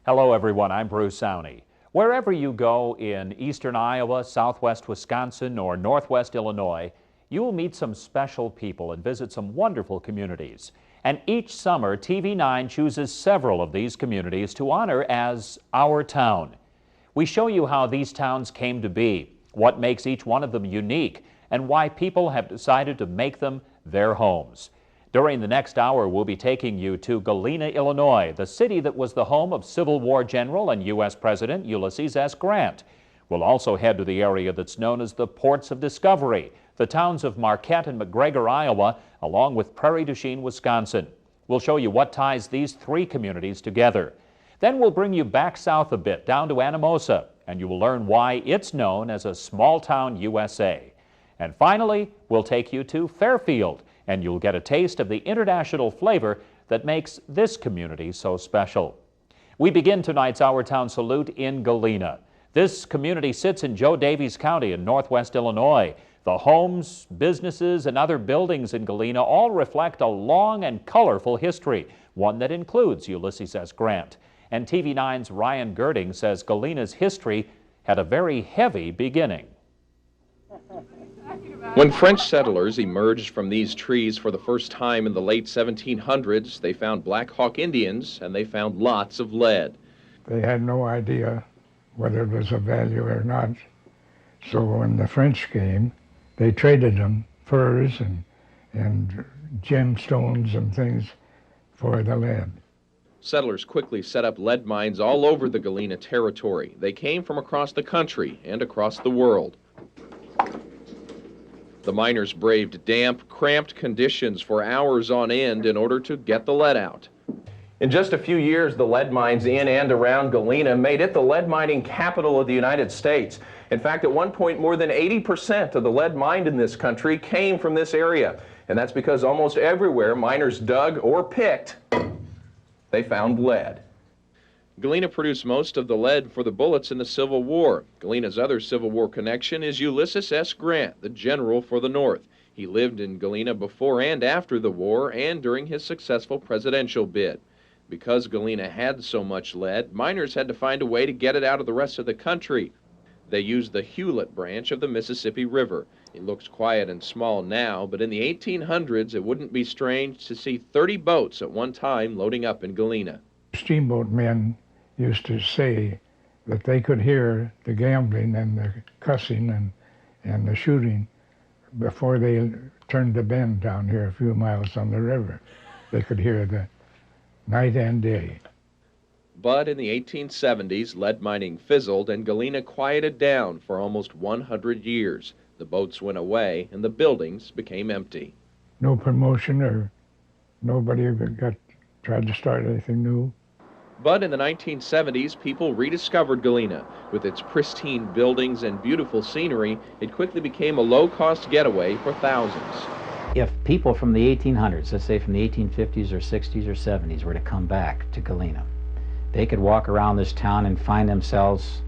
Hello everyone, I'm Bruce Sowney. Wherever you go in eastern Iowa, southwest Wisconsin, or northwest Illinois, you will meet some special people and visit some wonderful communities. And each summer, TV9 chooses several of these communities to honor as our town. We show you how these towns came to be, what makes each one of them unique, and why people have decided to make them their homes. During the next hour, we'll be taking you to Galena, Illinois, the city that was the home of Civil War General and U.S. President Ulysses S. Grant. We'll also head to the area that's known as the Ports of Discovery, the towns of Marquette and McGregor, Iowa, along with Prairie du Chien, Wisconsin. We'll show you what ties these three communities together. Then we'll bring you back south a bit, down to Anamosa, and you will learn why it's known as a small town USA. And finally, we'll take you to Fairfield, and you'll get a taste of the international flavor that makes this community so special. We begin tonight's Our Town Salute in Galena. This community sits in Joe Daviess County in northwest Illinois. The homes, businesses, and other buildings in Galena all reflect a long and colorful history, one that includes Ulysses S. Grant. And TV9's Ryan Girding says Galena's history had a very heavy beginning. When French settlers emerged from these trees for the first time in the late 1700s, they found Black Hawk Indians and they found lots of lead. They had no idea whether it was of value or not. So when the French came, they traded them furs and gemstones and things for the lead. Settlers quickly set up lead mines all over the Galena territory. They came from across the country and across the world. The miners braved damp, cramped conditions for hours on end in order to get the lead out. In just a few years, the lead mines in and around Galena made it the lead mining capital of the United States. In fact, at one point, more than 80% of the lead mined in this country came from this area. And that's because almost everywhere miners dug or picked, they found lead. Galena produced most of the lead for the bullets in the Civil War. Galena's other Civil War connection is Ulysses S. Grant, the general for the North. He lived in Galena before and after the war and during his successful presidential bid. Because Galena had so much lead, miners had to find a way to get it out of the rest of the country. They used the Hewlett branch of the Mississippi River. It looks quiet and small now, but in the 1800s, it wouldn't be strange to see 30 boats at one time loading up in Galena. Steamboat men used to say that they could hear the gambling and the cussing and the shooting before they turned the bend down here a few miles on the river. They could hear the night and day. But in the 1870s, lead mining fizzled and Galena quieted down for almost 100 years. The boats went away and the buildings became empty. No promotion or nobody tried to start anything new. But in the 1970s, people rediscovered Galena. With its pristine buildings and beautiful scenery, it quickly became a low-cost getaway for thousands. If people from the 1800s, let's say from the 1850s or 60s or 70s, were to come back to Galena, they could walk around this town and find themselves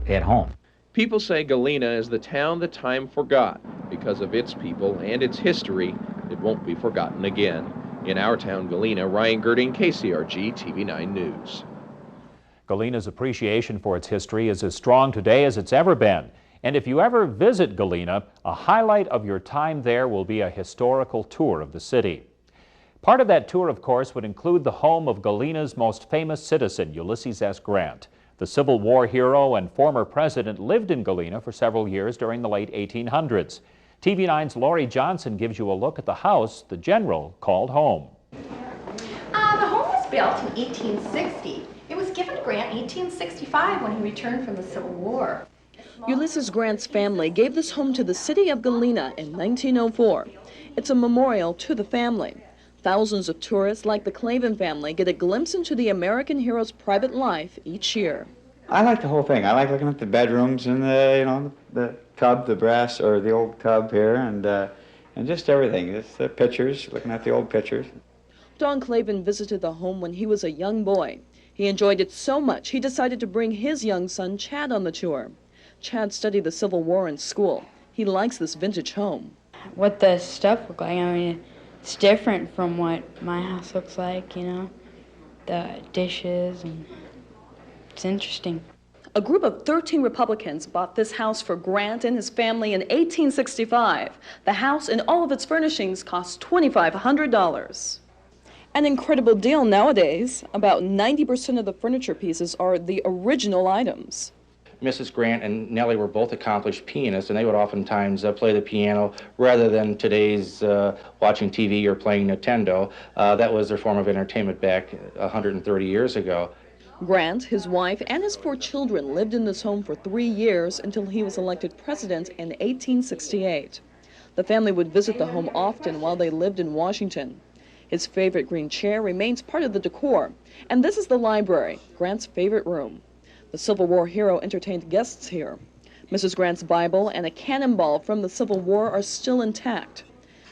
at home. People say Galena is the town that time forgot. Because of its people and its history, it won't be forgotten again. In our town, Galena, Ryan Girding, KCRG TV9 News. Galena's appreciation for its history is as strong today as it's ever been. And if you ever visit Galena, a highlight of your time there will be a historical tour of the city. Part of that tour, of course, would include the home of Galena's most famous citizen, Ulysses S. Grant. The Civil War hero and former president lived in Galena for several years during the late 1800s. TV9's Lori Johnson gives you a look at the house the general called home. The home was built in 1860. It was given to Grant in 1865 when he returned from the Civil War. Ulysses Grant's family gave this home to the city of Galena in 1904. It's a memorial to the family. Thousands of tourists like the Clavin family get a glimpse into the American hero's private life each year. I like the whole thing. I like looking at the bedrooms and the tub, the brass or the old tub here, and just everything. Just the pictures, looking at the old pictures. Don Clavin visited the home when he was a young boy. He enjoyed it so much he decided to bring his young son Chad on the tour. Chad studied the Civil War in school. He likes this vintage home. What the stuff look like, I mean, it's different from what my house looks like, you know, the dishes and It's interesting. A group of 13 Republicans bought this house for Grant and his family in 1865. The house and all of its furnishings cost $2,500. An incredible deal nowadays. About 90% of the furniture pieces are the original items. Mrs. Grant and Nellie were both accomplished pianists, and they would oftentimes play the piano rather than today's watching TV or playing Nintendo. That was their form of entertainment back 130 years ago. Grant, his wife, and his 4 children lived in this home for 3 years until he was elected president in 1868. The family would visit the home often while they lived in Washington. His favorite green chair remains part of the decor, and this is the library, Grant's favorite room. The Civil War hero entertained guests here. Mrs. Grant's Bible and a cannonball from the Civil War are still intact.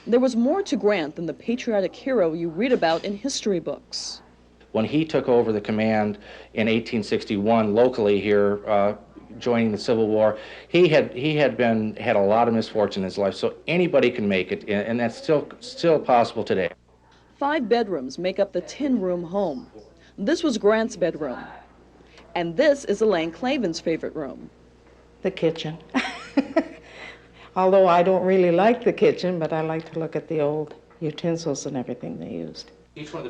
There was more to Grant than the patriotic hero you read about in history books. When he took over the command in 1861 locally here, joining the Civil War, he had a lot of misfortune in his life, so anybody can make it, and that's still possible today. 5 bedrooms make up the 10-room home. This was Grant's bedroom. And this is Elaine Clavin's favorite room. The kitchen. Although I don't really like the kitchen, but I like to look at the old utensils and everything they used.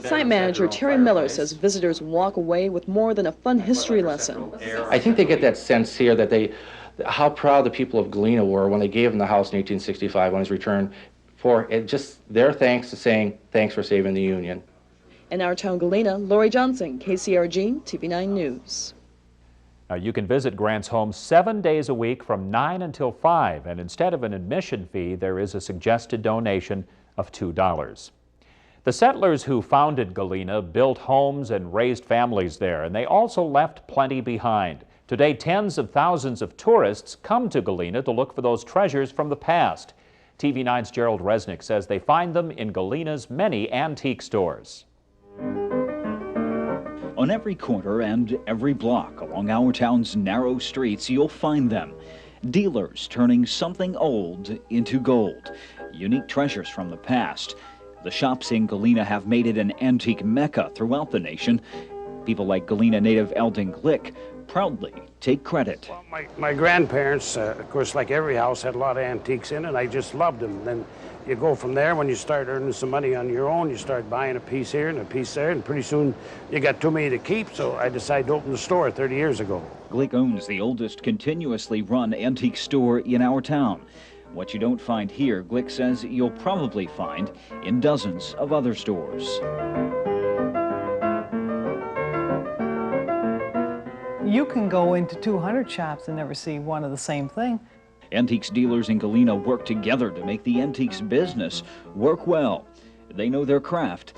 Site manager Terry Miller says visitors walk away with more than a fun history lesson. I think they get that sense here that how proud the people of Galena were when they gave him the house in 1865 on his return, for it just their thanks to saying thanks for saving the Union. In our town, Galena, Lori Johnson, KCRG, TV9 News. Now, you can visit Grant's home 7 days a week from 9 until 5, and instead of an admission fee, there is a suggested donation of $2. The settlers who founded Galena built homes and raised families there, and they also left plenty behind. Today, tens of thousands of tourists come to Galena to look for those treasures from the past. TV9's Gerald Resnick says they find them in Galena's many antique stores. On every corner and every block along our town's narrow streets, you'll find them. Dealers turning something old into gold. Unique treasures from the past. The shops in Galena have made it an antique mecca throughout the nation. People like Galena native Eldon Glick proudly take credit. Well, my grandparents, of course, like every house, had a lot of antiques in it. I just loved them. Then you go from there. When you start earning some money on your own, you start buying a piece here and a piece there, and pretty soon you got too many to keep, so I decided to open the store 30 years ago. Glick owns the oldest continuously run antique store in our town. What you don't find here, Glick says you'll probably find in dozens of other stores. You can go into 200 shops and never see one of the same thing. Antiques dealers in Galena work together to make the antiques business work well. They know their craft.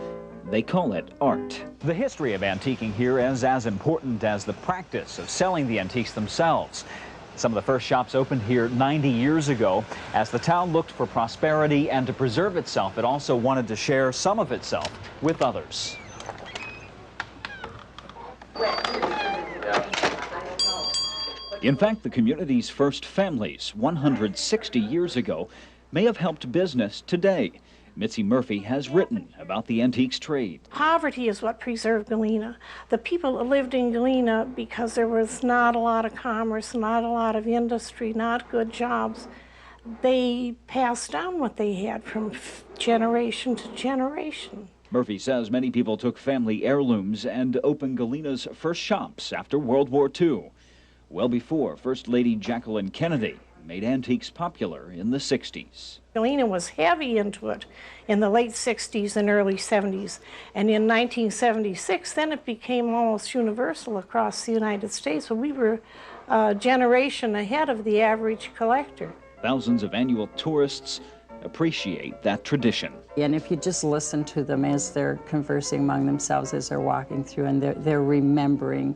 They call it art. The history of antiquing here is as important as the practice of selling the antiques themselves. Some of the first shops opened here 90 years ago. As the town looked for prosperity and to preserve itself, it also wanted to share some of itself with others. In fact, the community's first families 160 years ago may have helped business today. Mitzi Murphy has written about the antiques trade. Poverty is what preserved Galena. The people that lived in Galena, because there was not a lot of commerce, not a lot of industry, not good jobs, they passed down what they had from generation to generation. Murphy says many people took family heirlooms and opened Galena's first shops after World War II. Well before First Lady Jacqueline Kennedy made antiques popular in the 60s. Galena was heavy into it in the late 60s and early 70s. And in 1976, then it became almost universal across the United States. So we were a generation ahead of the average collector. Thousands of annual tourists appreciate that tradition. And if you just listen to them as they're conversing among themselves as they're walking through, and they're remembering,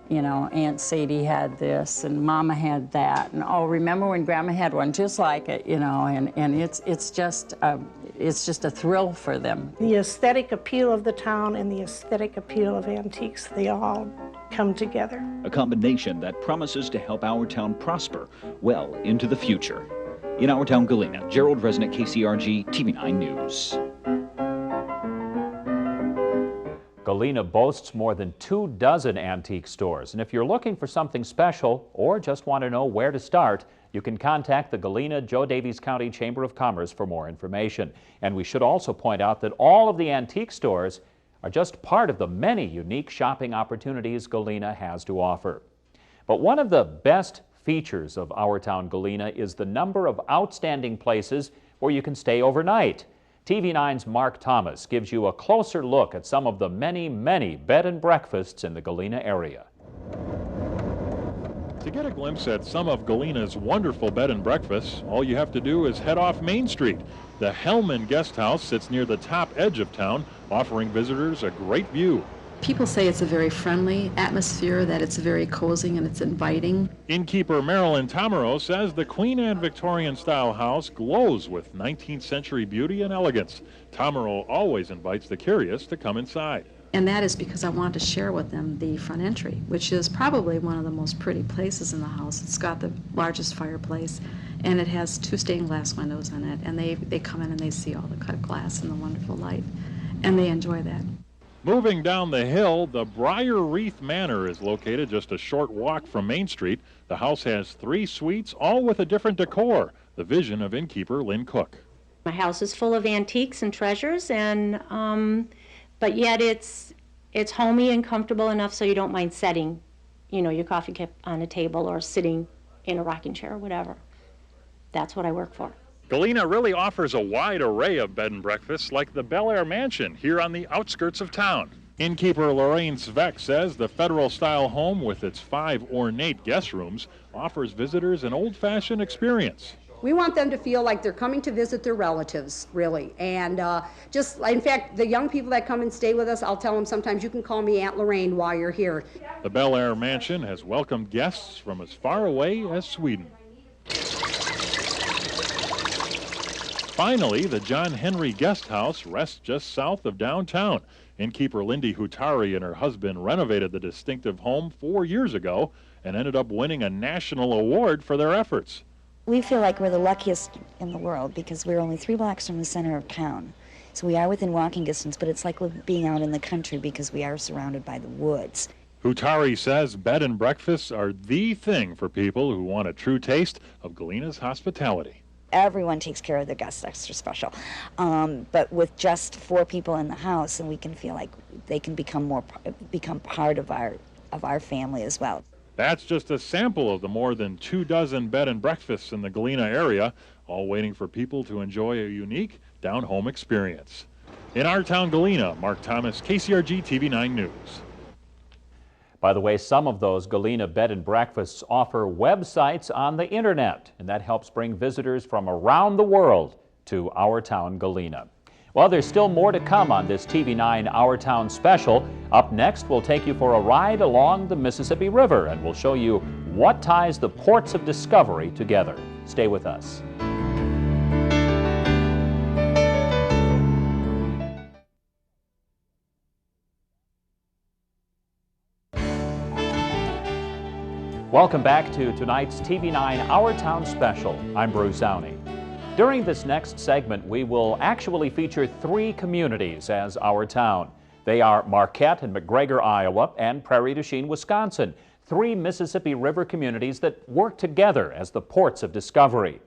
you know, Aunt Sadie had this and Mama had that, and oh, remember when Grandma had one just like it, you know, and it's just a thrill for them. The aesthetic appeal of the town and the aesthetic appeal of antiques, they all come together. A combination that promises to help our town prosper well into the future. In our town, Galena, Gerald Resnick, KCRG, TV9 News. Galena boasts more than 24 antique stores, and if you're looking for something special or just want to know where to start, you can contact the Galena Joe Daviess County Chamber of Commerce for more information. And we should also point out that all of the antique stores are just part of the many unique shopping opportunities Galena has to offer. But one of the best features of our town Galena is the number of outstanding places where you can stay overnight. TV9's Mark Thomas gives you a closer look at some of the many bed and breakfasts in the Galena area. To get a glimpse at some of Galena's wonderful bed and breakfasts, all you have to do is head off Main Street. The Hellman Guest House sits near the top edge of town, offering visitors a great view. People say it's a very friendly atmosphere, that it's very cozy and it's inviting. Innkeeper Marilyn Tomero says the Queen Anne Victorian-style house glows with 19th century beauty and elegance. Tomero always invites the curious to come inside. And that is because I want to share with them the front entry, which is probably one of the most pretty places in the house. It's got the largest fireplace, and it has 2 stained glass windows in it, and they come in and they see all the cut glass and the wonderful light, and they enjoy that. Moving down the hill, the Briar Wreath Manor is located just a short walk from Main Street. The house has 3 suites, all with a different decor, the vision of innkeeper Lynn Cook. My house is full of antiques and treasures, and but yet it's homey and comfortable enough so you don't mind setting, your coffee cup on a table or sitting in a rocking chair or whatever. That's what I work for. Galena really offers a wide array of bed and breakfasts like the Bel Air Mansion here on the outskirts of town. Innkeeper Lorraine Sveck says the federal-style home with its 5 ornate guest rooms offers visitors an old-fashioned experience. We want them to feel like they're coming to visit their relatives, really. And in fact, the young people that come and stay with us, I'll tell them sometimes you can call me Aunt Lorraine while you're here. The Bel Air Mansion has welcomed guests from as far away as Sweden. Finally, the John Henry Guest House rests just south of downtown. Innkeeper Lindy Hutari and her husband renovated the distinctive home 4 years ago and ended up winning a national award for their efforts. We feel like we're the luckiest in the world because we're only 3 blocks from the center of town. So we are within walking distance, but it's like being out in the country because we are surrounded by the woods. Hutari says bed and breakfasts are the thing for people who want a true taste of Galena's hospitality. Everyone takes care of their guests extra special. But with just 4 people in the house, and we can feel like they can become part of our family as well. That's just a sample of the more than 24 bed and breakfasts in the Galena area, all waiting for people to enjoy a unique down-home experience. In our town, Galena, Mark Thomas, KCRG TV9 News. By the way, some of those Galena bed and breakfasts offer websites on the internet, and that helps bring visitors from around the world to our town, Galena. Well, there's still more to come on this TV9 Our Town special. Up next, we'll take you for a ride along the Mississippi River, and we'll show you what ties the ports of discovery together. Stay with us. Welcome back to tonight's TV9 Our Town special. I'm Bruce Downey. During this next segment, we will actually feature 3 communities as our town. They are Marquette and McGregor, Iowa, and Prairie du Chien, Wisconsin, 3 Mississippi River communities that work together as the ports of discovery.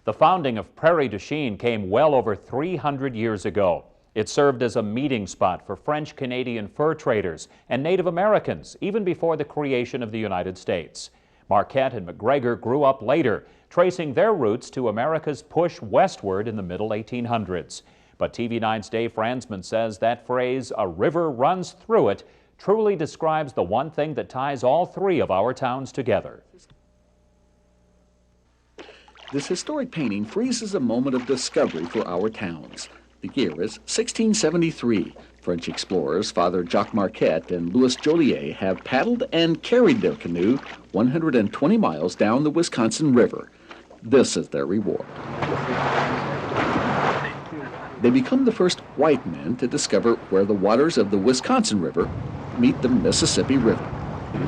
The founding of Prairie du Chien came well over 300 years ago. It served as a meeting spot for French-Canadian fur traders and Native Americans, even before the creation of the United States. Marquette and McGregor grew up later, tracing their roots to America's push westward in the middle 1800s. But TV9's Dave Franzman says that phrase, "a river runs through it," truly describes the one thing that ties all 3 of our towns together. This historic painting freezes a moment of discovery for our towns. The year is 1673. French explorers Father Jacques Marquette and Louis Joliet have paddled and carried their canoe 120 miles down the Wisconsin River. This is their reward. They become the first white men to discover where the waters of the Wisconsin River meet the Mississippi River.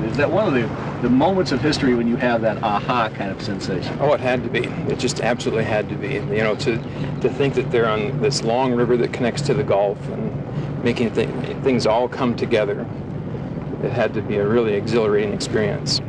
Is that one of the moments of history when you have that aha kind of sensation? Oh, it had to be. It just absolutely had to be. You know, to think that they're on this long river that connects to the Gulf, and making things all come together. It had to be a really exhilarating experience.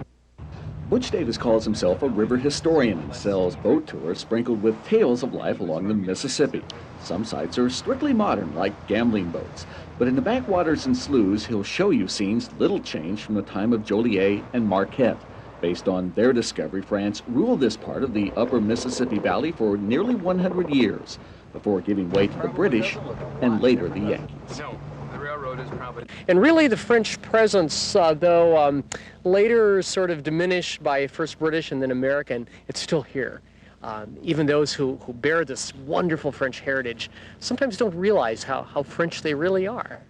Butch Davis calls himself a river historian and sells boat tours sprinkled with tales of life along the Mississippi. Some sites are strictly modern, like gambling boats, but in the backwaters and sloughs, he'll show you scenes little changed from the time of Joliet and Marquette. Based on their discovery, France ruled this part of the upper Mississippi Valley for nearly 100 years, before giving way to the British and later the Yankees. And really the French presence, though later sort of diminished by first British and then American, it's still here. Even those who bear this wonderful French heritage sometimes don't realize how French they really are.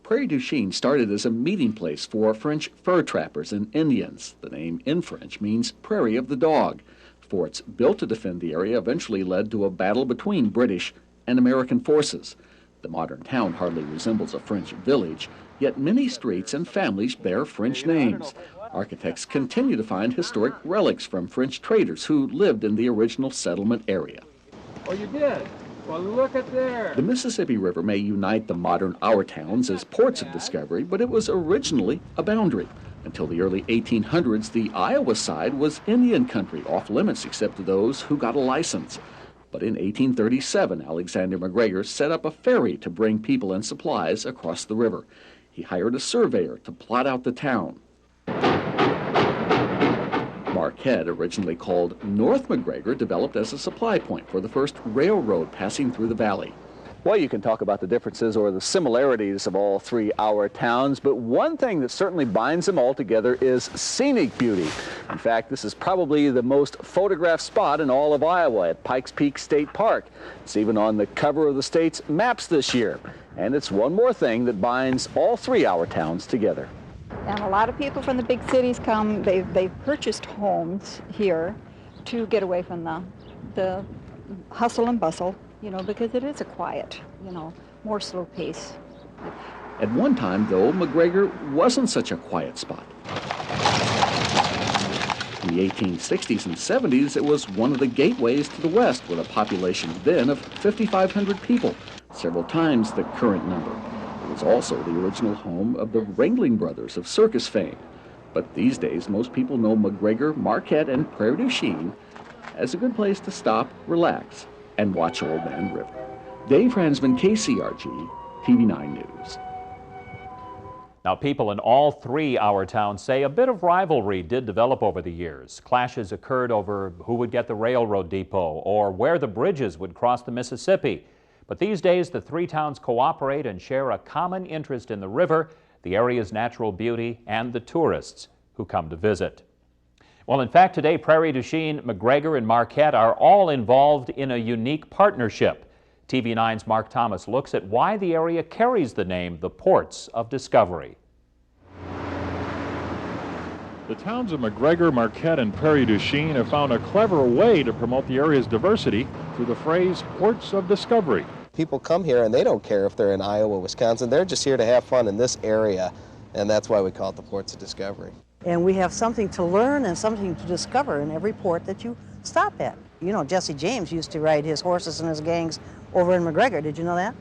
Prairie du Chien started as a meeting place for French fur trappers and Indians. The name in French means Prairie of the Dog. Forts built to defend the area eventually led to a battle between British and American forces. The modern town hardly resembles a French village, yet many streets and families bear French names. Architects continue to find historic relics from French traders who lived in the original settlement area. Oh, you did? Well, look at there. The Mississippi River may unite the modern our towns as ports of discovery, but it was originally a boundary. Until the early 1800s, the Iowa side was Indian country, off limits except to those who got a license. But in 1837, Alexander McGregor set up a ferry to bring people and supplies across the river. He hired a surveyor to plot out the town. Marquette, originally called North McGregor, developed as a supply point for the first railroad passing through the valley. Well, you can talk about the differences or the similarities of all three our towns, but one thing that certainly binds them all together is scenic beauty. In fact, this is probably the most photographed spot in all of Iowa at Pikes Peak State Park. It's even on the cover of the state's maps this year. And it's one more thing that binds all three our towns together. And a lot of people from the big cities come, they've purchased homes here to get away from the hustle and bustle. You know, because it is a quiet, you know, more slow pace. At one time, though, McGregor wasn't such a quiet spot. In the 1860s and 70s, it was one of the gateways to the West, with a population then of 5,500 people, several times the current number. It was also the original home of the Ringling Brothers of circus fame. But these days, most people know McGregor, Marquette, and Prairie du Chien as a good place to stop, relax, and watch Old Man River. Dave Fransman, KCRG, TV9 News. Now, people in all three our towns say a bit of rivalry did develop over the years. Clashes occurred over who would get the railroad depot or where the bridges would cross the Mississippi. But these days, the three towns cooperate and share a common interest in the river, the area's natural beauty, and the tourists who come to visit. Well, in fact, today, Prairie du Chien, McGregor, and Marquette are all involved in a unique partnership. TV9's Mark Thomas looks at why the area carries the name the Ports of Discovery. The towns of McGregor, Marquette, and Prairie du Chien have found a clever way to promote the area's diversity through the phrase Ports of Discovery. People come here and they don't care if they're in Iowa, Wisconsin. They're just here to have fun in this area, and that's why we call it the Ports of Discovery. And we have something to learn and something to discover in every port that you stop at. You know, Jesse James used to ride his horses and his gangs over in McGregor. Did you know that?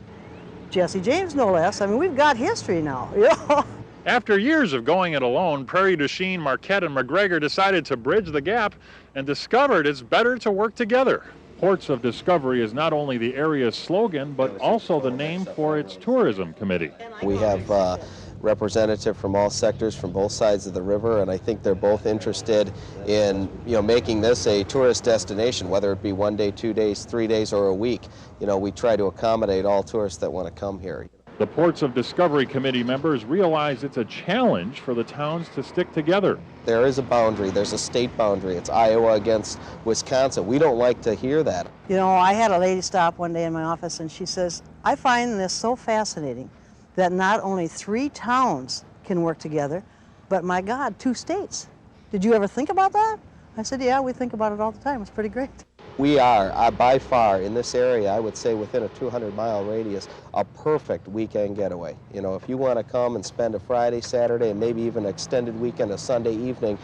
Jesse James, no less. I mean, we've got history now, you know. After years of going it alone, Prairie du Chien, Marquette, and McGregor decided to bridge the gap and discovered it's better to work together. Ports of Discovery is not only the area's slogan, but also the name for its tourism committee. We have representative from all sectors from both sides of the river, and I think they're both interested in making this a tourist destination, whether it be 1 day, 2 days, 3 days, or a week. We try to accommodate all tourists that want to come here. The Ports of Discovery Committee members realize it's a challenge for the towns to stick together. There is a boundary. There's a state boundary. It's Iowa against Wisconsin. We don't like to hear that. You know, I had a lady stop one day in my office and she says, I find this so fascinating that not only 3 towns can work together, but my God, 2 states. Did you ever think about that? I said, yeah, we think about it all the time. It's pretty great. We are, by far, in this area, I would say within a 200-mile radius, a perfect weekend getaway. If you want to come and spend a Friday, Saturday, and maybe even an extended weekend, a Sunday evening,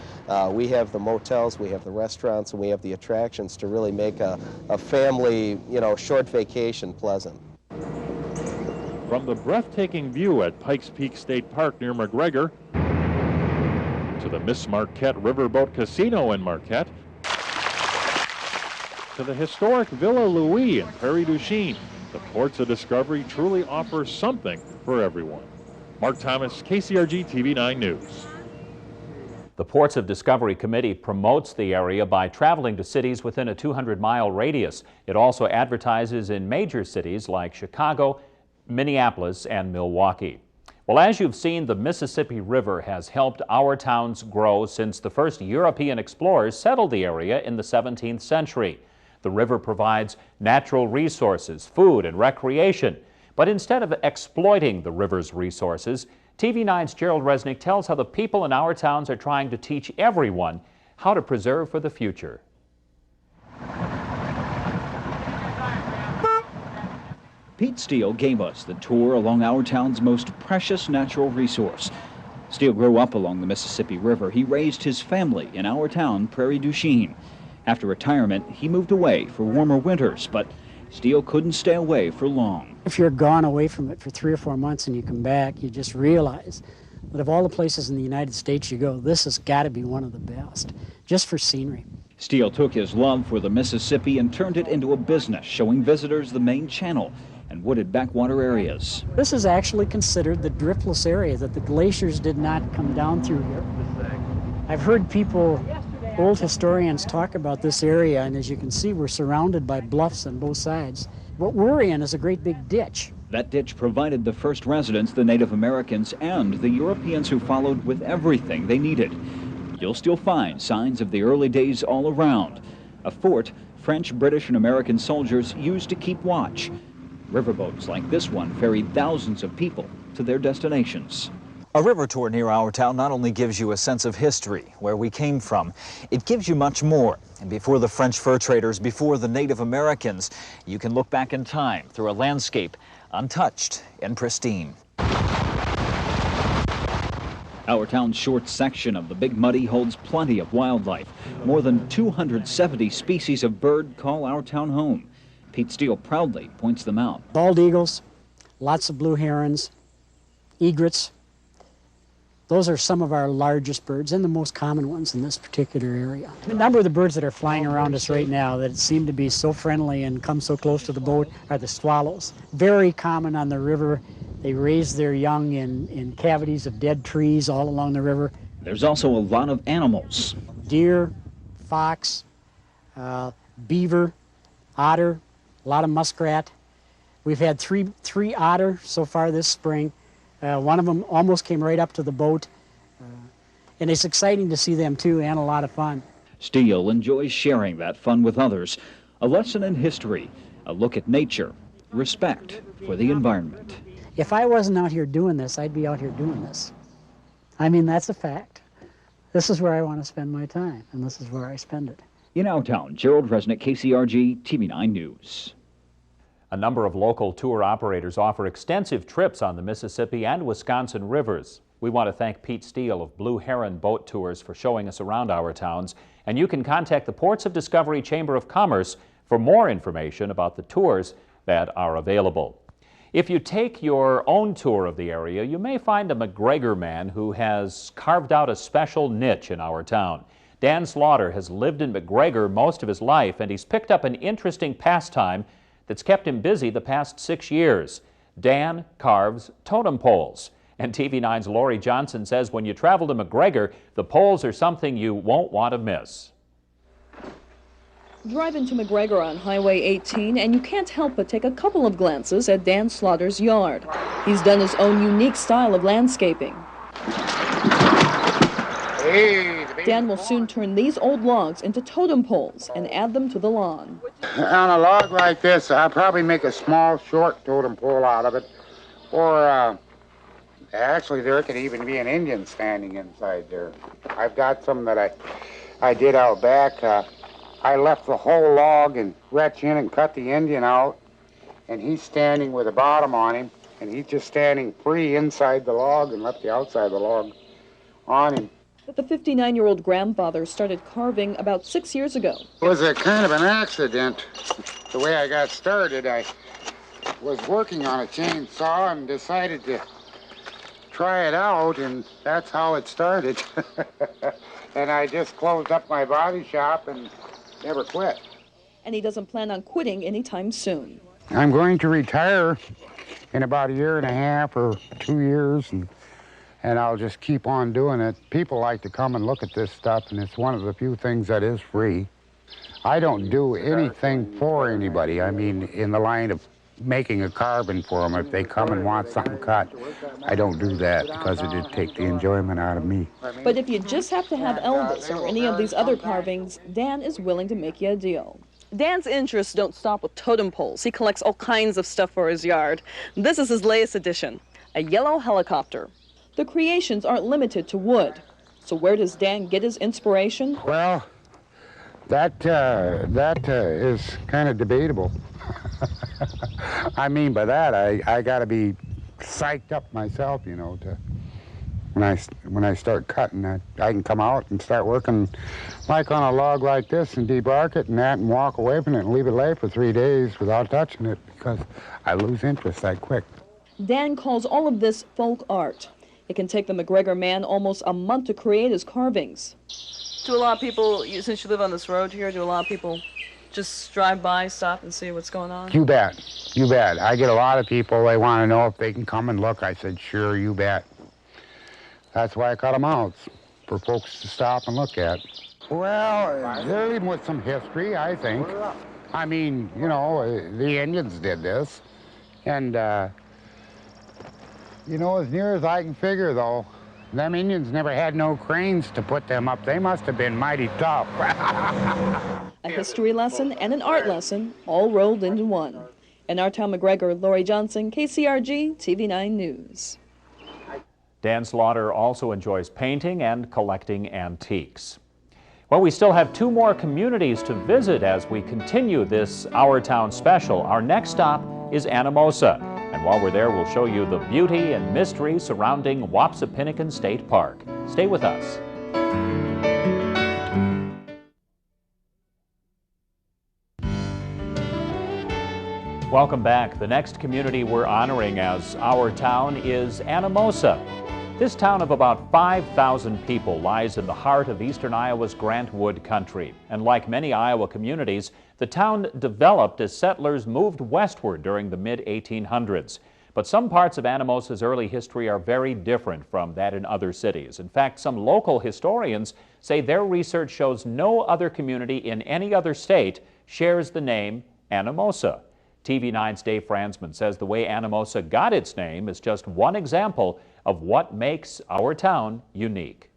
we have the motels, we have the restaurants, and we have the attractions to really make a family, short vacation pleasant. From the breathtaking view at Pikes Peak State Park near McGregor, to the Miss Marquette Riverboat Casino in Marquette, to the historic Villa Louis in Prairie du Chien, the ports of discovery truly offer something for everyone. Mark Thomas, KCRG TV 9 News. The Ports of Discovery Committee promotes the area by traveling to cities within a 200-mile radius. It also advertises in major cities like Chicago, Minneapolis, and Milwaukee. Well, as you've seen, the Mississippi River has helped our towns grow since the first European explorers settled the area in the 17th century. The river provides natural resources, food, and recreation. But instead of exploiting the river's resources, TV 9's Gerald Resnick tells how the people in our towns are trying to teach everyone how to preserve for the future. Pete Steele gave us the tour along our town's most precious natural resource. Steele grew up along the Mississippi River. He raised his family in our town, Prairie du Chien. After retirement, he moved away for warmer winters, but Steele couldn't stay away for long. If you're gone away from it for 3 or 4 months and you come back, you just realize that of all the places in the United States you go, this has got to be one of the best, just for scenery. Steele took his love for the Mississippi and turned it into a business, showing visitors the main channel and wooded backwater areas. This is actually considered the driftless area, that the glaciers did not come down through here. I've heard people, old historians, talk about this area, and as you can see, we're surrounded by bluffs on both sides. What we're in is a great big ditch. That ditch provided the first residents, the Native Americans, and the Europeans who followed with everything they needed. You'll still find signs of the early days all around. A fort French, British, and American soldiers used to keep watch. Riverboats like this one ferried thousands of people to their destinations. A river tour near our town not only gives you a sense of history, where we came from, it gives you much more. And before the French fur traders, before the Native Americans, you can look back in time through a landscape untouched and pristine. Our town's short section of the Big Muddy holds plenty of wildlife. More than 270 species of bird call our town home. Pete Steele proudly points them out. Bald eagles, lots of blue herons, egrets. Those are some of our largest birds and the most common ones in this particular area. A number of the birds that are flying around us right now that seem to be so friendly and come so close to the boat are the swallows. Very common on the river. They raise their young in cavities of dead trees all along the river. There's also a lot of animals. Deer, fox, beaver, otter, a lot of muskrat. We've had three otter so far this spring. One of them almost came right up to the boat. And it's exciting to see them too, and a lot of fun. Steele enjoys sharing that fun with others. A lesson in history, a look at nature, respect for the environment. If I wasn't out here doing this, I'd be out here doing this. I mean, that's a fact. This is where I want to spend my time, and this is where I spend it. In our town, Gerald Resnick, KCRG, TV 9 News. A number of local tour operators offer extensive trips on the Mississippi and Wisconsin rivers. We want to thank Pete Steele of Blue Heron Boat Tours for showing us around our towns. And you can contact the Ports of Discovery Chamber of Commerce for more information about the tours that are available. If you take your own tour of the area, you may find a McGregor man who has carved out a special niche in our town. Dan Slaughter has lived in McGregor most of his life, and he's picked up an interesting pastime that's kept him busy the past 6 years. Dan carves totem poles. And TV 9's Lori Johnson says when you travel to McGregor, the poles are something you won't want to miss. Drive into McGregor on Highway 18 and you can't help but take a couple of glances at Dan Slaughter's yard. He's done his own unique style of landscaping. Dan will soon turn these old logs into totem poles and add them to the lawn. On a log like this, I'll probably make a small, short totem pole out of it. Or, actually, there could even be an Indian standing inside there. I've got some that I did out back. I left the whole log and retch in and cut the Indian out. And he's standing with the bottom on him. And he's just standing free inside the log and left the outside of the log on him. But the 59-year-old grandfather started carving about 6 years ago. It was a kind of an accident. The way I got started, was working on a chainsaw and decided to try it out, and that's how it started. And I just closed up my body shop and never quit. And he doesn't plan on quitting anytime soon. I'm going to retire in about a year and a half or 2 years, and I'll just keep on doing it. People like to come and look at this stuff, and it's one of the few things that is free. I don't do anything for anybody. I mean, in the line of making a carving for them. If they come and want something cut, I don't do that because it'd take the enjoyment out of me. But if you just have to have Elvis or any of these other carvings, Dan is willing to make you a deal. Dan's interests don't stop with totem poles. He collects all kinds of stuff for his yard. This is his latest addition, a yellow helicopter. The creations aren't limited to wood. So where does Dan get his inspiration? Well, that is kind of debatable. I mean by that, I got to be psyched up myself, you know, to when I start cutting, I can come out and start working like on a log like this and debark it and that and walk away from it and leave it lay for 3 days without touching it because I lose interest that quick. Dan calls all of this folk art. It can take the McGregor man almost a month to create his carvings. Do a lot of people, since you live on this road here, do a lot of people just drive by, stop and see what's going on? You bet. You bet. I get a lot of people, they want to know if they can come and look. I said, sure, you bet. That's why I cut them out, for folks to stop and look at. Well, they're leaving with some history, I think. I mean, you know, the Indians did this. And, you know, as near as I can figure, though, them Indians never had no cranes to put them up. They must have been mighty tough. A history lesson and an art lesson all rolled into one. In our town, McGregor, Lori Johnson, KCRG, TV9 News. Dan Slaughter also enjoys painting and collecting antiques. Well, we still have 2 more communities to visit as we continue this Our Town special. Our next stop is Anamosa. And while we're there, we'll show you the beauty and mystery surrounding Wapsipinicon State Park. Stay with us. Welcome back. The next community we're honoring as Our Town is Anamosa. This town of about 5,000 people lies in the heart of eastern Iowa's Grant Wood country. And like many Iowa communities, the town developed as settlers moved westward during the mid-1800s. But some parts of Anamosa's early history are very different from that in other cities. In fact, some local historians say their research shows no other community in any other state shares the name Anamosa. TV9's Dave Franzman says the way Anamosa got its name is just one example of what makes our town unique.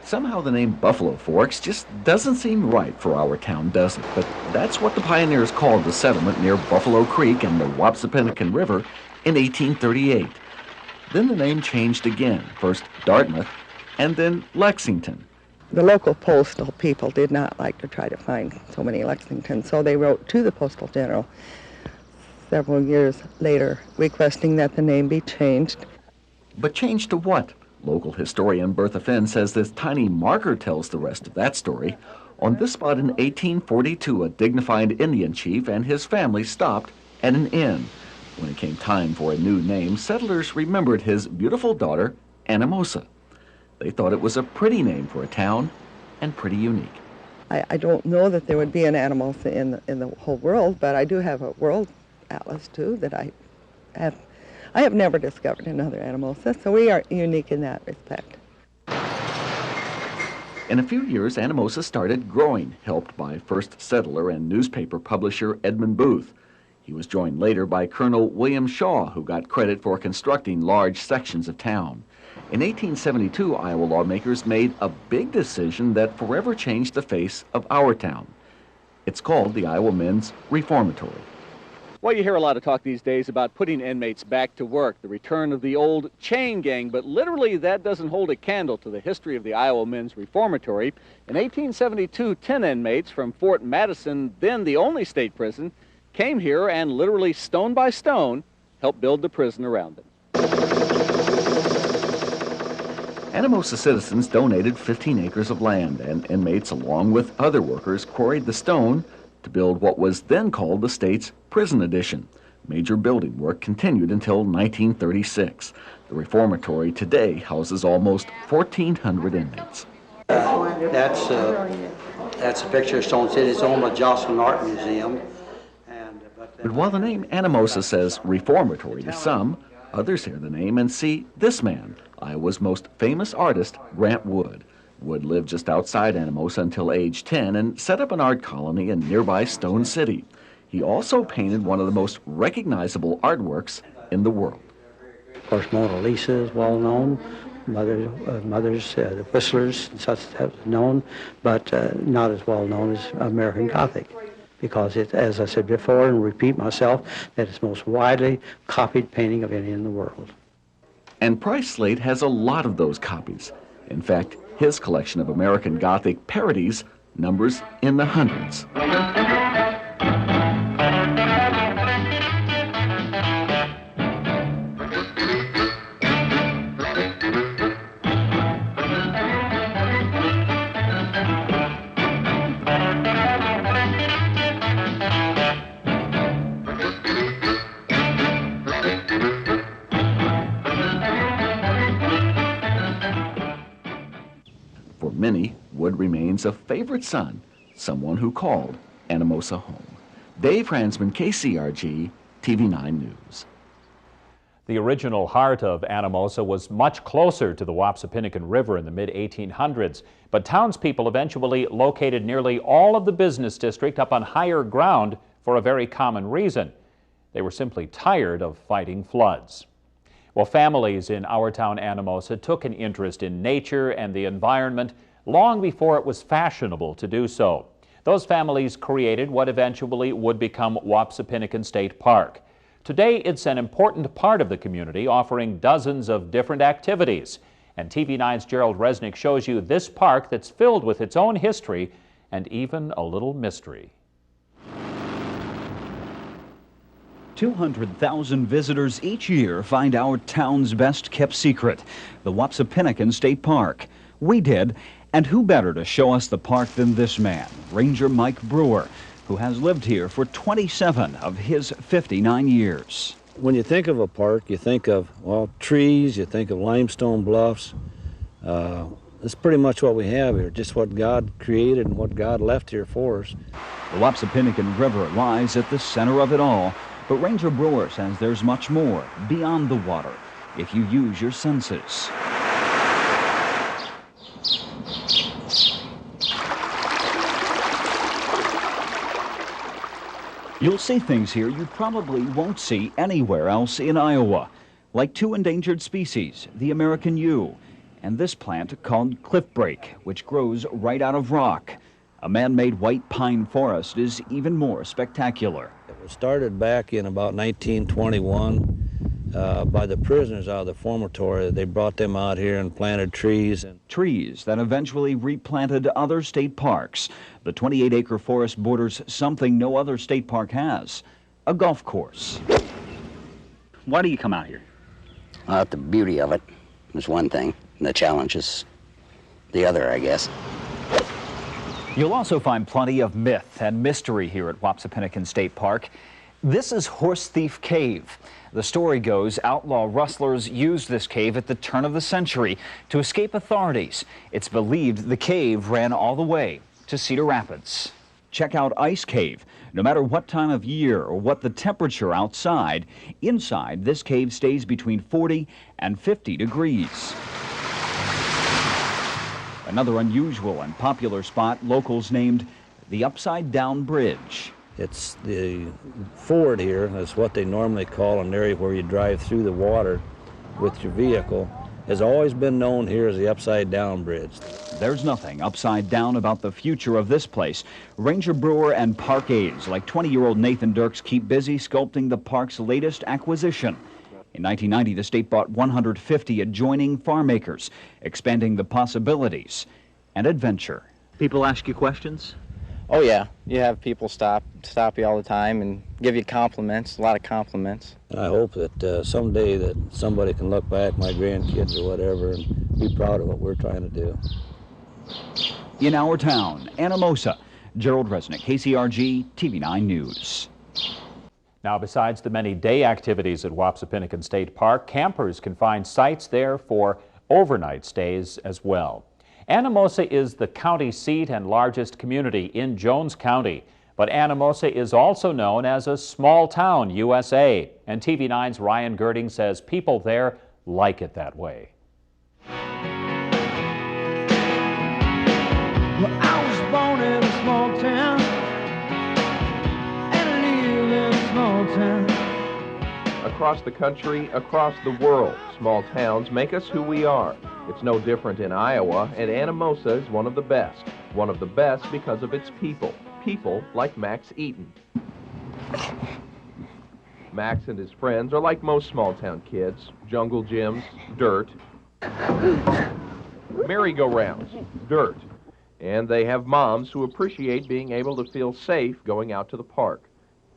Somehow the name Buffalo Forks just doesn't seem right for our town, does it? But that's what the pioneers called the settlement near Buffalo Creek and the Wapsipinicon River in 1838. Then the name changed again, first Dartmouth and then Lexington. The local postal people did not like to try to find so many Lexingtons, so they wrote to the Postal General several years later requesting that the name be changed. But changed to what? Local historian Bertha Finn says this tiny marker tells the rest of that story. On this spot in 1842, a dignified Indian chief and his family stopped at an inn. When it came time for a new name, settlers remembered his beautiful daughter, Anamosa. They thought it was a pretty name for a town and pretty unique. I don't know that there would be an Anamosa in the whole world, but I do have a world atlas too that I have never discovered another Anamosa, so we are unique in that respect. In a few years, Anamosa started growing, helped by first settler and newspaper publisher Edmund Booth. He was joined later by Colonel William Shaw, who got credit for constructing large sections of town. In 1872, Iowa lawmakers made a big decision that forever changed the face of our town. It's called the Iowa Men's Reformatory. Well, you hear a lot of talk these days about putting inmates back to work, the return of the old chain gang, but literally that doesn't hold a candle to the history of the Iowa Men's Reformatory. In 1872, 10 inmates from Fort Madison, then the only state prison, came here and literally stone by stone helped build the prison around them. Anamosa citizens donated 15 acres of land, and inmates, along with other workers, quarried the stone, to build what was then called the state's prison addition. Major building work continued until 1936. The reformatory today houses almost 1,400 inmates. That's a picture of Stone City. It's owned by Jocelyn Art Museum. But while the name Anamosa says reformatory to some, others hear the name and see this man, Iowa's most famous artist, Grant Wood. Wood lived just outside Anamosa until age 10 and set up an art colony in nearby Stone City. He also painted one of the most recognizable artworks in the world. Of course, Mona Lisa is well known. Mothers, the Whistlers, such as known, but not as well known as American Gothic, because it, as I said before, and repeat myself, that it's the most widely copied painting of any in the world. And Price Slate has a lot of those copies. In fact, his collection of American Gothic parodies numbers in the hundreds. For many, Wood remains a favorite son, someone who called Anamosa home. Dave Ransman, KCRG, TV9 News. The original heart of Anamosa was much closer to the Wapsipinicon River in the mid-1800s, but townspeople eventually located nearly all of the business district up on higher ground for a very common reason. They were simply tired of fighting floods. Well, families in our town Anamosa took an interest in nature and the environment long before it was fashionable to do so. Those families created what eventually would become Wapsipinicon State Park. Today, it's an important part of the community, offering dozens of different activities. And TV9's Gerald Resnick shows you this park that's filled with its own history and even a little mystery. 200,000 visitors each year find our town's best-kept secret, the Wapsipinicon State Park. We did, and who better to show us the park than this man, Ranger Mike Brewer, who has lived here for 27 of his 59 years. When you think of a park, you think of, well, trees, you think of limestone bluffs. That's pretty much what we have here, just what God created and what God left here for us. The Wapsipinicon River lies at the center of it all, but Ranger Brewer says there's much more beyond the water if you use your senses. You'll see things here you probably won't see anywhere else in Iowa, like two endangered species, the American yew, and this plant called cliffbrake, which grows right out of rock. A man-made white pine forest is even more spectacular. It was started back in about 1921 by the prisoners out of the reformatory. They brought them out here and planted trees. Trees that eventually replanted other state parks. The 28-acre forest borders something no other state park has, a golf course. Why do you come out here? The beauty of it is one thing, and the challenge is the other, I guess. You'll also find plenty of myth and mystery here at Wapsipinicon State Park. This is Horse Thief Cave. The story goes outlaw rustlers used this cave at the turn of the century to escape authorities. It's believed the cave ran all the way to Cedar Rapids. Check out Ice Cave. No matter what time of year or what the temperature outside, inside this cave stays between 40 and 50 degrees. Another unusual and popular spot locals named the Upside Down Bridge. It's the ford here, that's what they normally call an area where you drive through the water with your vehicle, has always been known here as the Upside Down Bridge. There's nothing upside down about the future of this place. Ranger Brewer and park aides like 20-year-old Nathan Dirks keep busy sculpting the park's latest acquisition. In 1990, the state bought 150 adjoining farm acres, expanding the possibilities and adventure. People ask you questions? Oh yeah, you have people stop you all the time and give you compliments, a lot of compliments. I hope that someday that somebody can look back, my grandkids or whatever, and be proud of what we're trying to do. In our town, Anamosa, Gerald Resnick, KCRG, TV9 News. Now, besides the many day activities at Wapsipinicon State Park, campers can find sites there for overnight stays as well. Anamosa is the county seat and largest community in Jones County, but Anamosa is also known as a small town USA, and TV9's Ryan Girding says people there like it that way. Well, I was born in a small town and live in a small town. Across the country, across the world, small towns make us who we are. It's no different in Iowa, and Anamosa is one of the best. One of the best because of its people. People like Max Eaton. Max and his friends are like most small-town kids. Jungle gyms, dirt. Merry-go-rounds, dirt. And they have moms who appreciate being able to feel safe going out to the park.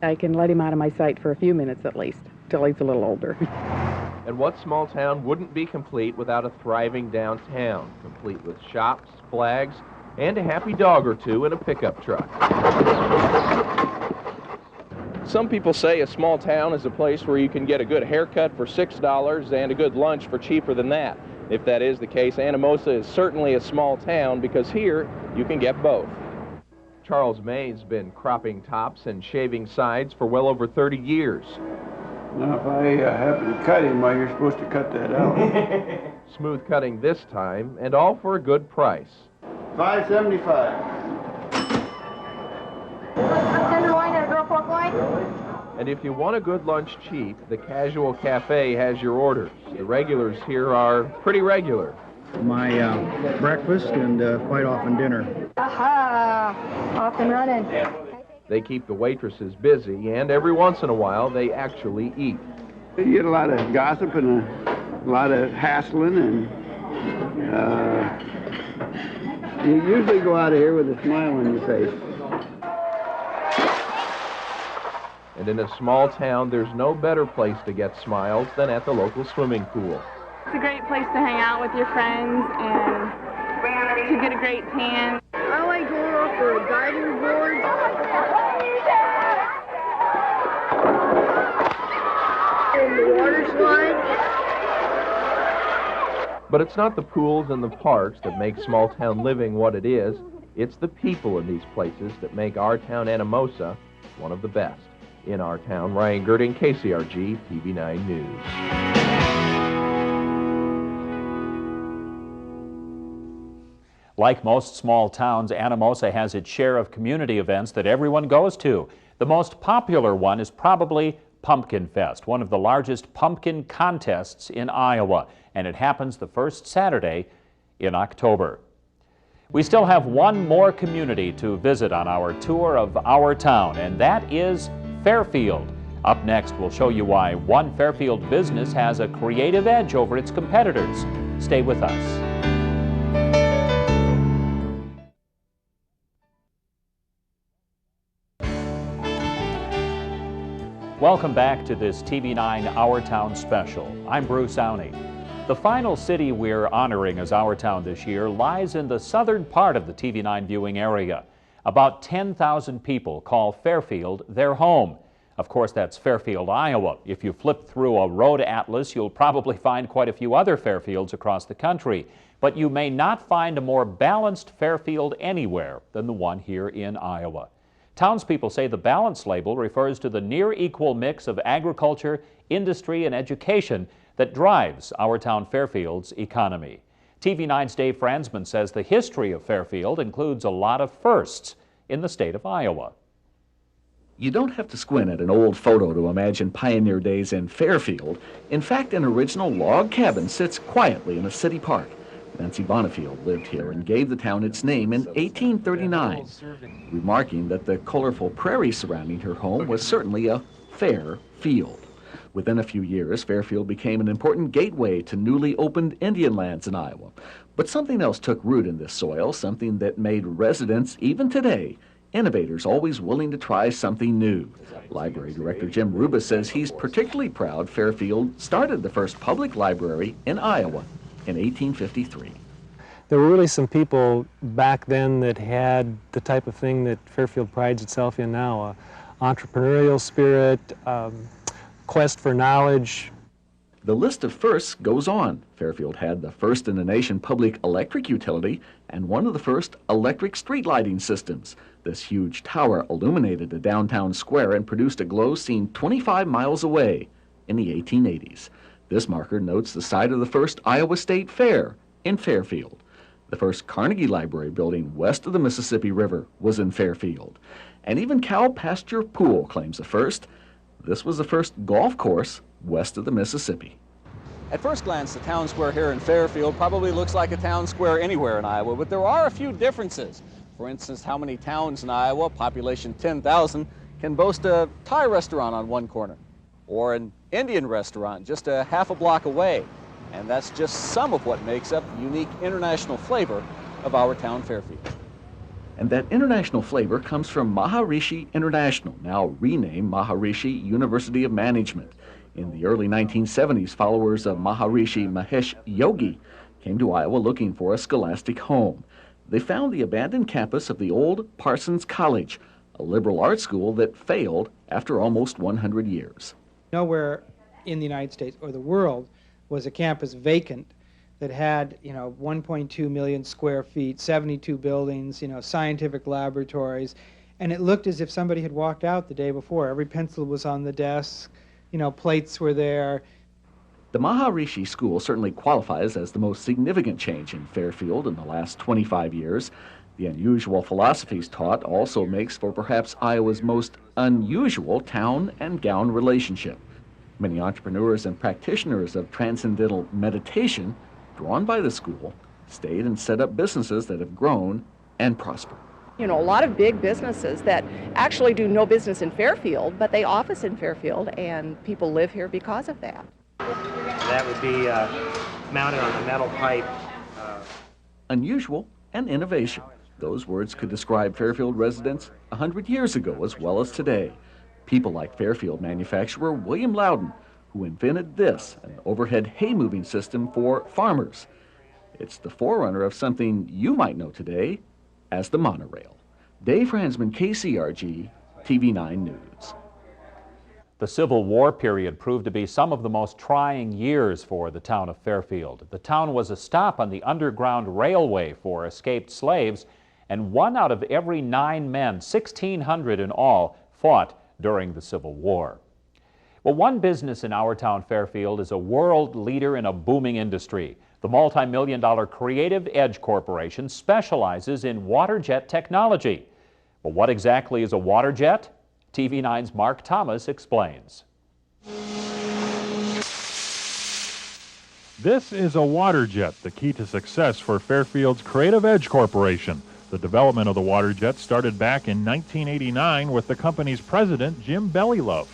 I can let him out of my sight for a few minutes at least, till he's a little older. And what small town wouldn't be complete without a thriving downtown, complete with shops, flags, and a happy dog or two in a pickup truck. Some people say a small town is a place where you can get a good haircut for $6 and a good lunch for cheaper than that. If that is the case, Anamosa is certainly a small town because here you can get both. Charles May's been cropping tops and shaving sides for well over 30 years. Now, if I happen to cut him, why, you're supposed to cut that out. Smooth cutting this time, and all for a good price. $5.75. And if you want a good lunch cheap, the Casual Cafe has your orders. The regulars here are pretty regular. My breakfast and quite often dinner. Aha! Off and running. They keep the waitresses busy, and every once in a while, they actually eat. You get a lot of gossip and a lot of hassling, and you usually go out of here with a smile on your face. And in a small town, there's no better place to get smiles than at the local swimming pool. It's a great place to hang out with your friends and to get a great tan. I like going off the diving board. And the water slide. But it's not the pools and the parks that make small town living what it is. It's the people in these places that make our town Anamosa one of the best. In our town, Ryan Girding, KCRG, TV9 News. Like most small towns, Anamosa has its share of community events that everyone goes to. The most popular one is probably Pumpkin Fest, one of the largest pumpkin contests in Iowa, and it happens the first Saturday in October. We still have one more community to visit on our tour of our town, and that is Fairfield. Up next, we'll show you why one Fairfield business has a creative edge over its competitors. Stay with us. Welcome back to this TV9 Our Town special. I'm Bruce Downey. The final city we're honoring as Our Town this year lies in the southern part of the TV9 viewing area. About 10,000 people call Fairfield their home. Of course, that's Fairfield, Iowa. If you flip through a road atlas, you'll probably find quite a few other Fairfields across the country. But you may not find a more balanced Fairfield anywhere than the one here in Iowa. Townspeople say the balance label refers to the near equal mix of agriculture, industry, and education that drives our town Fairfield's economy. TV9's Dave Franzman says the history of Fairfield includes a lot of firsts in the state of Iowa. You don't have to squint at an old photo to imagine pioneer days in Fairfield. In fact, an original log cabin sits quietly in a city park. Nancy Bonifield lived here and gave the town its name in 1839, remarking that the colorful prairie surrounding her home was certainly a fair field. Within a few years, Fairfield became an important gateway to newly opened Indian lands in Iowa. But something else took root in this soil, something that made residents, even today, innovators always willing to try something new. Library Director Jim Rubis says he's particularly proud Fairfield started the first public library in Iowa in 1853. there were really some people back then that had the type of thing that Fairfield prides itself in now, entrepreneurial spirit, quest for knowledge. The list of firsts goes on. Fairfield had the first in the nation public electric utility and one of the first electric street lighting systems. This huge tower illuminated the downtown square and produced a glow seen 25 miles away in the 1880s. This marker notes the site of the first Iowa State Fair in Fairfield. The first Carnegie Library building west of the Mississippi River was in Fairfield. And even Cow Pasture Pool claims a first. This was the first golf course west of the Mississippi. At first glance, the town square here in Fairfield probably looks like a town square anywhere in Iowa, but there are a few differences. For instance, how many towns in Iowa, population 10,000, can boast a Thai restaurant on one corner, or an Indian restaurant just a half a block away. And that's just some of what makes up the unique international flavor of our town, Fairfield. And that international flavor comes from Maharishi International, now renamed Maharishi University of Management. In the early 1970s, followers of Maharishi Mahesh Yogi came to Iowa looking for a scholastic home. They found the abandoned campus of the old Parsons College, a liberal arts school that failed after almost 100 years. Nowhere in the United States or the world was a campus vacant that had, 1.2 million square feet, 72 buildings, scientific laboratories, and it looked as if somebody had walked out the day before. Every pencil was on the desk, plates were there. The Maharishi School certainly qualifies as the most significant change in Fairfield in the last 25 years. The unusual philosophies taught also makes for perhaps Iowa's most unusual town and gown relationship. Many entrepreneurs and practitioners of transcendental meditation, drawn by the school, stayed and set up businesses that have grown and prospered. A lot of big businesses that actually do no business in Fairfield, but they office in Fairfield, and people live here because of that. That would be mounted on a metal pipe. Unusual and innovation. Those words could describe Fairfield residents 100 years ago as well as today. People like Fairfield manufacturer William Loudon, who invented this, an overhead hay moving system for farmers. It's the forerunner of something you might know today as the monorail. Dave Fransman, KCRG, TV9 News. The Civil War period proved to be some of the most trying years for the town of Fairfield. The town was a stop on the Underground Railway for escaped slaves, and 1 out of every 9 men, 1,600 in all, fought during the Civil War. Well, one business in our town, Fairfield, is a world leader in a booming industry. The multi-million-dollar Creative Edge Corporation specializes in water jet technology. Well, what exactly is a water jet? TV9's Mark Thomas explains. This is a water jet, the key to success for Fairfield's Creative Edge Corporation. The development of the water jet started back in 1989 with the company's president, Jim Bellylove.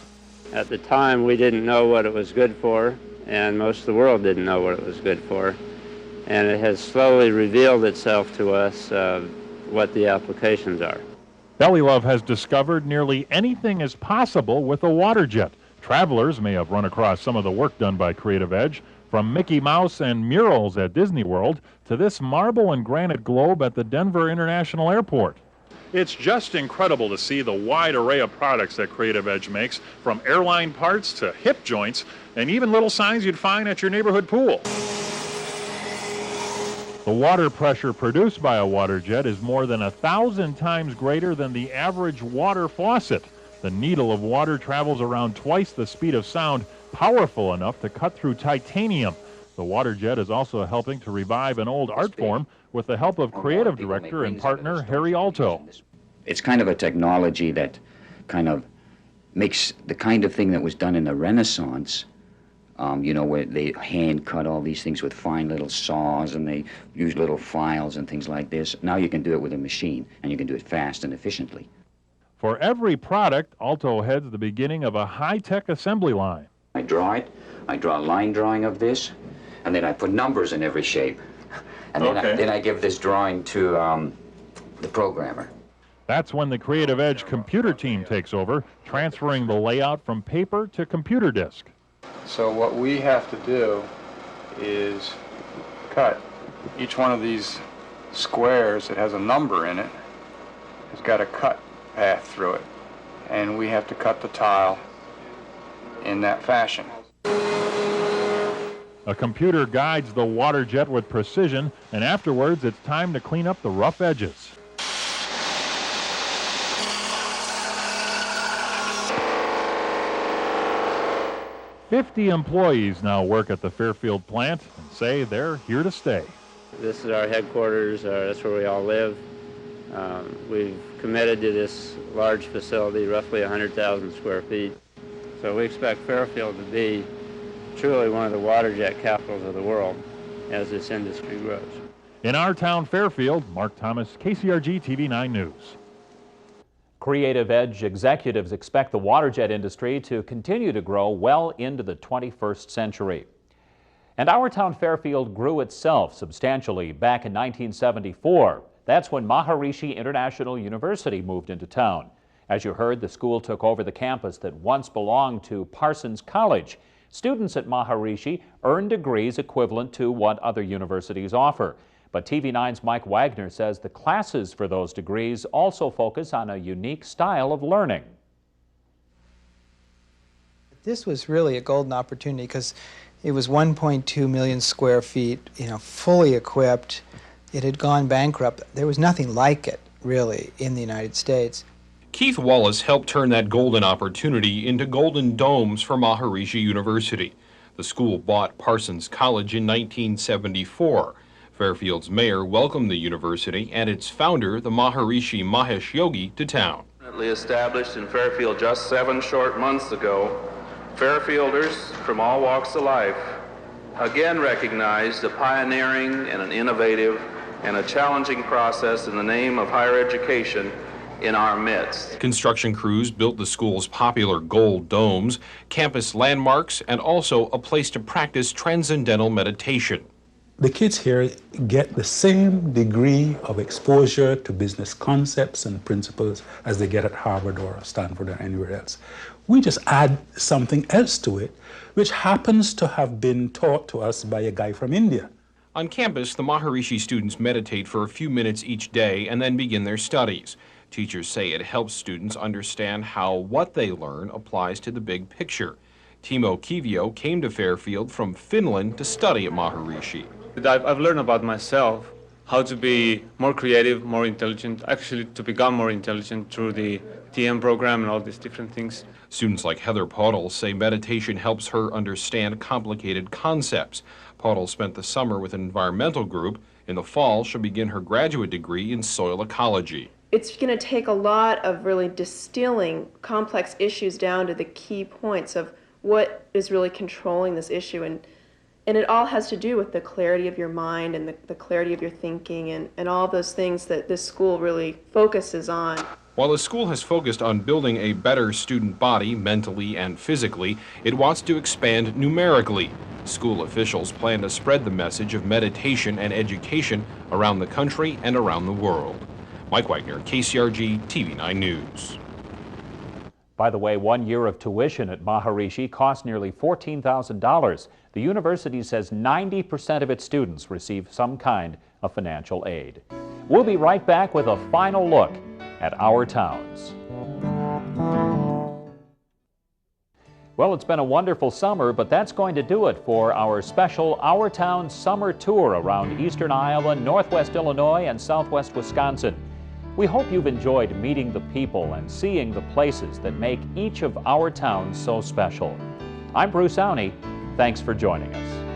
At the time, we didn't know what it was good for, and most of the world didn't know what it was good for. And it has slowly revealed itself to us what the applications are. Bellylove has discovered nearly anything is possible with a water jet. Travelers may have run across some of the work done by Creative Edge, from Mickey Mouse and murals at Disney World to this marble and granite globe at the Denver International Airport. It's just incredible to see the wide array of products that Creative Edge makes, from airline parts to hip joints and even little signs you'd find at your neighborhood pool. The water pressure produced by a water jet is more than 1,000 times greater than the average water faucet. The needle of water travels around twice the speed of sound, powerful enough to cut through titanium. The water jet is also helping to revive an old art form with the help of creative director and partner Harry Alto. It's kind of a technology that kind of makes the kind of thing that was done in the Renaissance, where they hand cut all these things with fine little saws and they use little files and things like this. Now you can do it with a machine, and you can do it fast and efficiently. For every product, Alto heads the beginning of a high-tech assembly line. I draw it, I draw a line drawing of this, and then I put numbers in every shape. And then I give this drawing to the programmer. That's when the Creative Edge computer team takes over, transferring the layout from paper to computer disk. So what we have to do is cut Each one of these squares that has a number in it has got a cut path through it, and we have to cut the tile in that fashion. A computer guides the water jet with precision, and afterwards it's time to clean up the rough edges. "50 employees now work at the Fairfield plant and say they're here to stay." This is our headquarters. That's where we all live. We've committed to this large facility, roughly 100,000 square feet. So we expect Fairfield to be truly one of the water jet capitals of the world as this industry grows. In our town, Fairfield, Mark Thomas, KCRG TV 9 News. Creative Edge executives expect the water jet industry to continue to grow well into the 21st century. And our town, Fairfield, grew itself substantially back in 1974. That's when Maharishi International University moved into town. As you heard, the school took over the campus that once belonged to Parsons College. Students at Maharishi earn degrees equivalent to what other universities offer. But TV9's Mike Wagner says the classes for those degrees also focus on a unique style of learning. This was really a golden opportunity because it was 1.2 million square feet, fully equipped. It had gone bankrupt. There was nothing like it, really, in the United States. Keith Wallace helped turn that golden opportunity into golden domes for Maharishi University. The school bought Parsons College in 1974. Fairfield's mayor welcomed the university and its founder, the Maharishi Mahesh Yogi, to town. Established in Fairfield just 7 short months ago, Fairfielders from all walks of life again recognized a pioneering and an innovative and a challenging process in the name of higher education in our midst. Construction crews built the school's popular gold domes, campus landmarks, and also a place to practice transcendental meditation. The kids here get the same degree of exposure to business concepts and principles as they get at Harvard or Stanford or anywhere else. We just add something else to it, which happens to have been taught to us by a guy from India. On campus, the Maharishi students meditate for a few minutes each day and then begin their studies. Teachers say it helps students understand how what they learn applies to the big picture. Timo Kivio came to Fairfield from Finland to study at Maharishi. I've learned about myself, how to be more creative, more intelligent, actually to become more intelligent through the TM program and all these different things. Students like Heather Podel say meditation helps her understand complicated concepts. Podel spent the summer with an environmental group. In the fall, she'll begin her graduate degree in soil ecology. It's going to take a lot of really distilling complex issues down to the key points of what is really controlling this issue. And it all has to do with the clarity of your mind and the clarity of your thinking and all those things that this school really focuses on. While the school has focused on building a better student body mentally and physically, it wants to expand numerically. School officials plan to spread the message of meditation and education around the country and around the world. Mike Wagner, KCRG TV 9 News. By the way, 1 year of tuition at Maharishi cost nearly $14,000. The university says 90% of its students receive some kind of financial aid. We'll be right back with a final look at our towns. Well, it's been a wonderful summer, but that's going to do it for our special Our Town Summer Tour around eastern Iowa, northwest Illinois, and southwest Wisconsin. We hope you've enjoyed meeting the people and seeing the places that make each of our towns so special. I'm Bruce Owney. Thanks for joining us.